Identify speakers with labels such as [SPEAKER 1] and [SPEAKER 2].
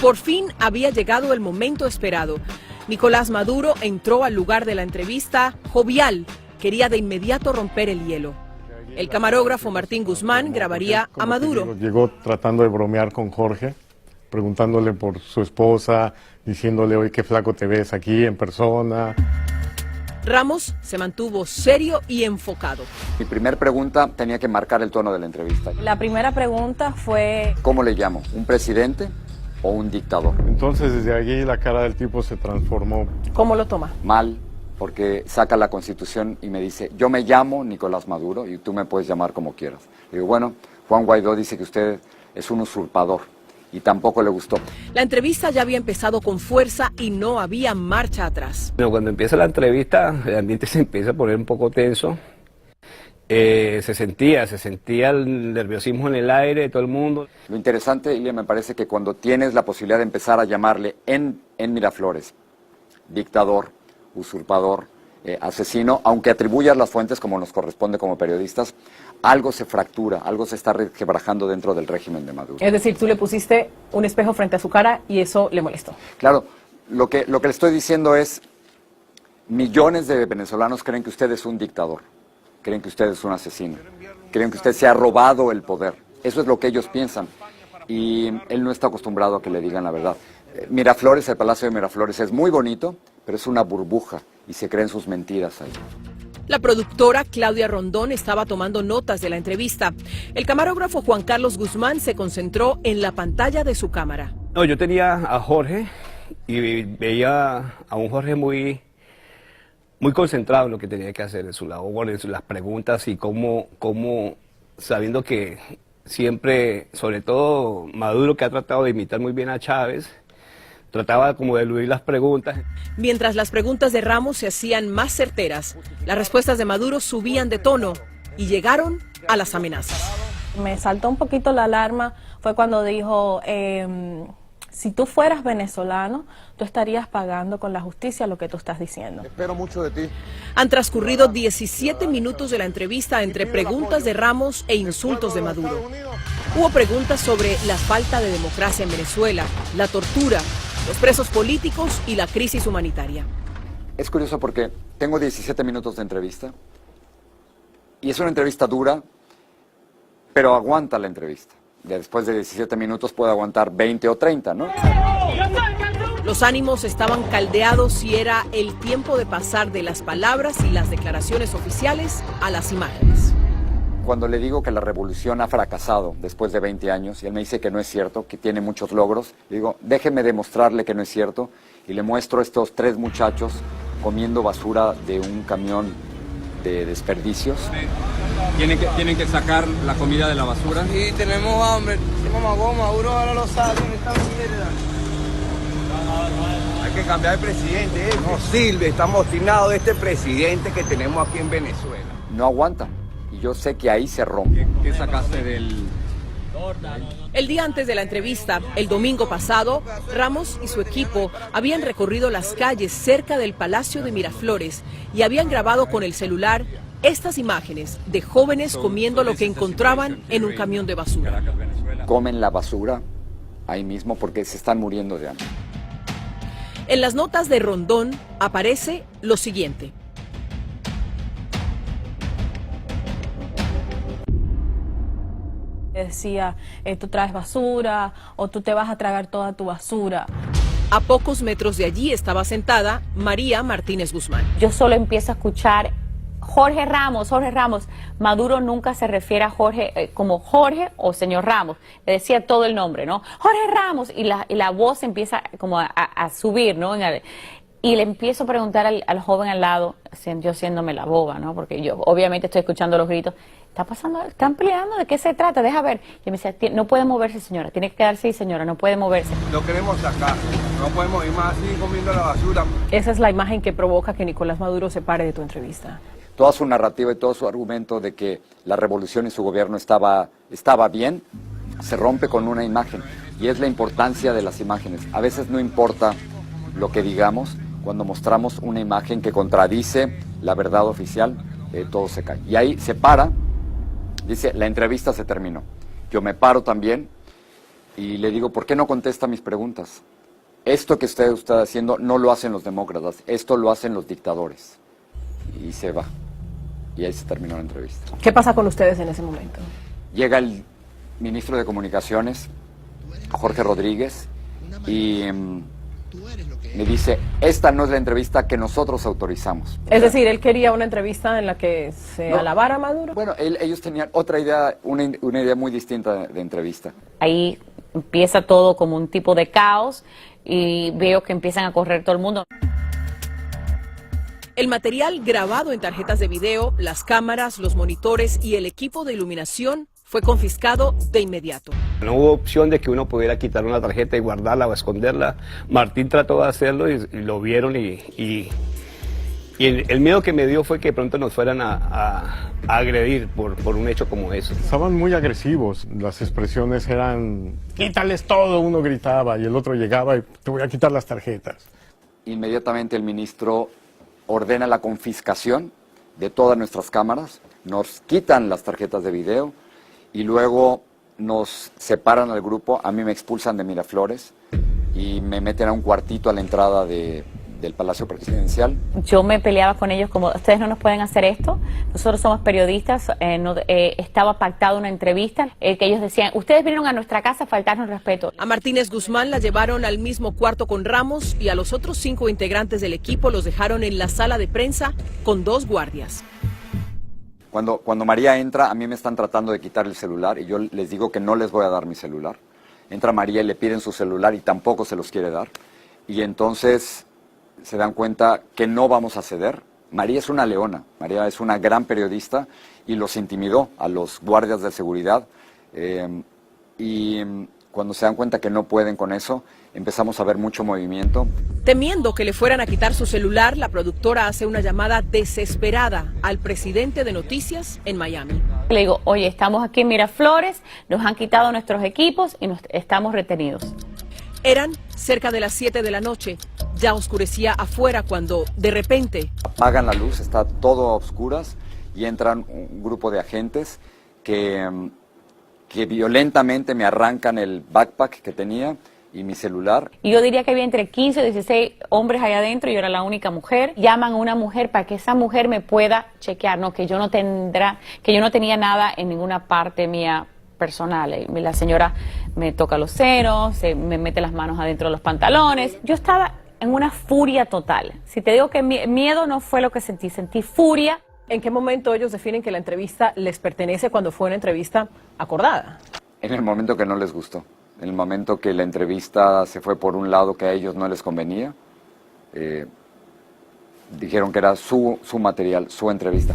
[SPEAKER 1] Por fin había llegado el momento esperado. Nicolás Maduro entró al lugar de la entrevista jovial. Quería de inmediato romper el hielo. El camarógrafo Martín Guzmán grabaría a Maduro.
[SPEAKER 2] Llegó tratando de bromear con Jorge, preguntándole por su esposa, diciéndole, oye, qué flaco te ves aquí en persona.
[SPEAKER 1] Ramos se mantuvo serio y enfocado.
[SPEAKER 3] Mi primera pregunta tenía que marcar el tono de la entrevista.
[SPEAKER 4] La primera pregunta fue...
[SPEAKER 3] ¿Cómo le llamo? ¿Un presidente o un dictador?
[SPEAKER 2] Entonces desde allí la cara del tipo se transformó.
[SPEAKER 1] ¿Cómo lo toma?
[SPEAKER 3] Mal, porque saca la Constitución y me dice, yo me llamo Nicolás Maduro y tú me puedes llamar como quieras. Le digo, bueno, Juan Guaidó dice que usted es un usurpador y tampoco le gustó.
[SPEAKER 1] La entrevista ya había empezado con fuerza y no había marcha atrás.
[SPEAKER 5] Bueno, cuando empieza la entrevista, el ambiente se empieza a poner un poco tenso. Se sentía el nerviosismo en el aire de todo el mundo.
[SPEAKER 3] Lo interesante, Ilia, me parece que cuando tienes la posibilidad de empezar a llamarle en Miraflores, dictador, usurpador, asesino, aunque atribuyas las fuentes como nos corresponde como periodistas, algo se fractura, algo se está quebrajando dentro del régimen de Maduro.
[SPEAKER 1] Es decir, tú le pusiste un espejo frente a su cara y eso le molestó.
[SPEAKER 3] Claro, lo que le estoy diciendo es, millones de venezolanos creen que usted es un dictador, creen que usted es un asesino, creen que usted se ha robado el poder. Eso es lo que ellos piensan y él no está acostumbrado a que le digan la verdad. Miraflores, el Palacio de Miraflores es muy bonito, pero es una burbuja y se creen sus mentiras ahí.
[SPEAKER 1] La productora Claudia Rondón estaba tomando notas de la entrevista. El camarógrafo Juan Carlos Guzmán se concentró en la pantalla de su cámara.
[SPEAKER 5] No, yo tenía a Jorge y veía a un Jorge muy concentrado en lo que tenía que hacer en su labor, en las preguntas y cómo sabiendo que siempre, sobre todo Maduro, que ha tratado de imitar muy bien a Chávez, trataba como de eludir las preguntas.
[SPEAKER 1] Mientras las preguntas de Ramos se hacían más certeras, las respuestas de Maduro subían de tono y llegaron a las amenazas.
[SPEAKER 4] Me saltó un poquito la alarma, fue cuando dijo, si tú fueras venezolano, tú estarías pagando con la justicia lo que tú estás diciendo.
[SPEAKER 6] Espero mucho de ti.
[SPEAKER 1] Han transcurrido 17 minutos de la entrevista entre preguntas de Ramos e insultos de Maduro. Hubo preguntas sobre la falta de democracia en Venezuela, la tortura, los presos políticos y la crisis humanitaria.
[SPEAKER 3] Es curioso porque tengo 17 minutos de entrevista y es una entrevista dura, pero aguanta la entrevista. Después de 17 minutos puede aguantar 20 o 30, ¿no?
[SPEAKER 1] Los ánimos estaban caldeados y era el tiempo de pasar de las palabras y las declaraciones oficiales a las imágenes.
[SPEAKER 3] Cuando le digo que la revolución ha fracasado después de 20 años y él me dice que no es cierto, que tiene muchos logros, le digo, déjeme demostrarle que no es cierto y le muestro a estos 3 muchachos comiendo basura de un camión de desperdicios.
[SPEAKER 7] ¿Tienen que sacar la comida de la basura?
[SPEAKER 8] Sí, tenemos hambre. Maduro ahora lo sabe en esta mierda.
[SPEAKER 6] Hay que cambiar de presidente, no sirve, estamos obstinados de este presidente que tenemos aquí en Venezuela.
[SPEAKER 3] No aguanta. Y yo sé que ahí se rompe.
[SPEAKER 7] ¿Qué sacaste del...?
[SPEAKER 1] El día antes de la entrevista, el domingo pasado, Ramos y su equipo habían recorrido las calles cerca del Palacio de Miraflores y habían grabado con el celular estas imágenes de jóvenes comiendo lo que encontraban en un camión de basura.
[SPEAKER 3] Comen la basura ahí mismo porque se están muriendo de hambre.
[SPEAKER 1] En las notas de Rondón aparece lo siguiente.
[SPEAKER 4] Decía, tú traes basura o tú te vas a tragar toda tu basura.
[SPEAKER 1] A pocos metros de allí estaba sentada María Martínez Guzmán.
[SPEAKER 9] Yo solo empiezo a escuchar Jorge Ramos. Maduro nunca se refiere a Jorge como Jorge o señor Ramos. Le decía todo el nombre, ¿no? Jorge Ramos. Y la voz empieza como a subir, ¿no? Y le empiezo a preguntar al joven al lado, yo haciéndome la boba, ¿no? Porque yo obviamente estoy escuchando los gritos. ¿Está pasando? ¿Están peleando? ¿De qué se trata? Deja ver. Y me decía, no puede moverse, señora. Tiene que quedarse ahí, señora. No puede moverse.
[SPEAKER 6] Lo queremos sacar. No podemos ir más así comiendo la basura.
[SPEAKER 1] Esa es la imagen que provoca que Nicolás Maduro se pare de tu entrevista.
[SPEAKER 3] Toda su narrativa y todo su argumento de que la revolución y su gobierno estaba bien, se rompe con una imagen. Y es la importancia de las imágenes. A veces no importa lo que digamos, cuando mostramos una imagen que contradice la verdad oficial, todo se cae. Y ahí se para, dice, la entrevista se terminó. Yo me paro también Y le digo, ¿por qué no contesta mis preguntas? Esto que usted está haciendo no lo hacen los demócratas, esto lo hacen los dictadores. Y se va. Y ahí se terminó la entrevista.
[SPEAKER 1] ¿Qué pasa con ustedes en ese momento?
[SPEAKER 3] Llega el ministro de Comunicaciones, Jorge Rodríguez, y me dice, esta no es la entrevista que nosotros autorizamos.
[SPEAKER 1] Es decir, él quería una entrevista en la que se alabara a Maduro.
[SPEAKER 3] Bueno, ellos tenían otra idea, una idea muy distinta de entrevista.
[SPEAKER 9] Ahí empieza todo como un tipo de caos y veo que empiezan a correr todo el mundo.
[SPEAKER 1] El material grabado en tarjetas de video, las cámaras, los monitores y el equipo de iluminación fue confiscado de inmediato.
[SPEAKER 5] No hubo opción de que uno pudiera quitar una tarjeta y guardarla o esconderla. Martín trató de hacerlo y lo vieron y el miedo que me dio fue que de pronto nos fueran a agredir por un hecho como eso.
[SPEAKER 2] Estaban muy agresivos, las expresiones eran, quítales todo, uno gritaba y el otro llegaba y te voy a quitar las tarjetas.
[SPEAKER 3] Inmediatamente el ministro ordena la confiscación de todas nuestras cámaras, nos quitan las tarjetas de video y luego nos separan al grupo, a mí me expulsan de Miraflores y me meten a un cuartito a la entrada del Palacio Presidencial.
[SPEAKER 9] Yo me peleaba con ellos como, ustedes no nos pueden hacer esto, nosotros somos periodistas, estaba pactada una entrevista, que ellos decían, ustedes vinieron a nuestra casa a faltarnos respeto.
[SPEAKER 1] A Martínez Guzmán la llevaron al mismo cuarto con Ramos y a los otros 5 integrantes del equipo los dejaron en la sala de prensa con 2 guardias.
[SPEAKER 3] Cuando María entra, a mí me están tratando de quitar el celular y yo les digo que no les voy a dar mi celular. Entra María y le piden su celular y tampoco se los quiere dar. Y entonces se dan cuenta que no vamos a ceder. María es una leona, María es una gran periodista y los intimidó a los guardias de seguridad. Y cuando se dan cuenta que no pueden con eso, empezamos a ver mucho movimiento.
[SPEAKER 1] Temiendo que le fueran a quitar su celular, la productora hace una llamada desesperada al presidente de Noticias en Miami.
[SPEAKER 9] Le digo, oye, estamos aquí en Miraflores, nos han quitado nuestros equipos y estamos retenidos.
[SPEAKER 1] Eran cerca de las 7 de la noche. Ya oscurecía afuera cuando, de repente,
[SPEAKER 3] apagan la luz, está todo a oscuras y entran un grupo de agentes que violentamente me arrancan el backpack que tenía y mi celular.
[SPEAKER 9] Y yo diría que había entre 15 y 16 hombres allá adentro y yo era la única mujer. Llaman a una mujer para que esa mujer me pueda chequear, no, que yo no tenía nada en ninguna parte mía personal. La señora me toca los senos, me mete las manos adentro de los pantalones. Yo estaba en una furia total. Si te digo que miedo no fue lo que sentí furia.
[SPEAKER 1] ¿En qué momento ellos definen que la entrevista les pertenece cuando fue una entrevista acordada?
[SPEAKER 3] En el momento que no les gustó, en el momento que la entrevista se fue por un lado que a ellos no les convenía, dijeron que era su material, su entrevista.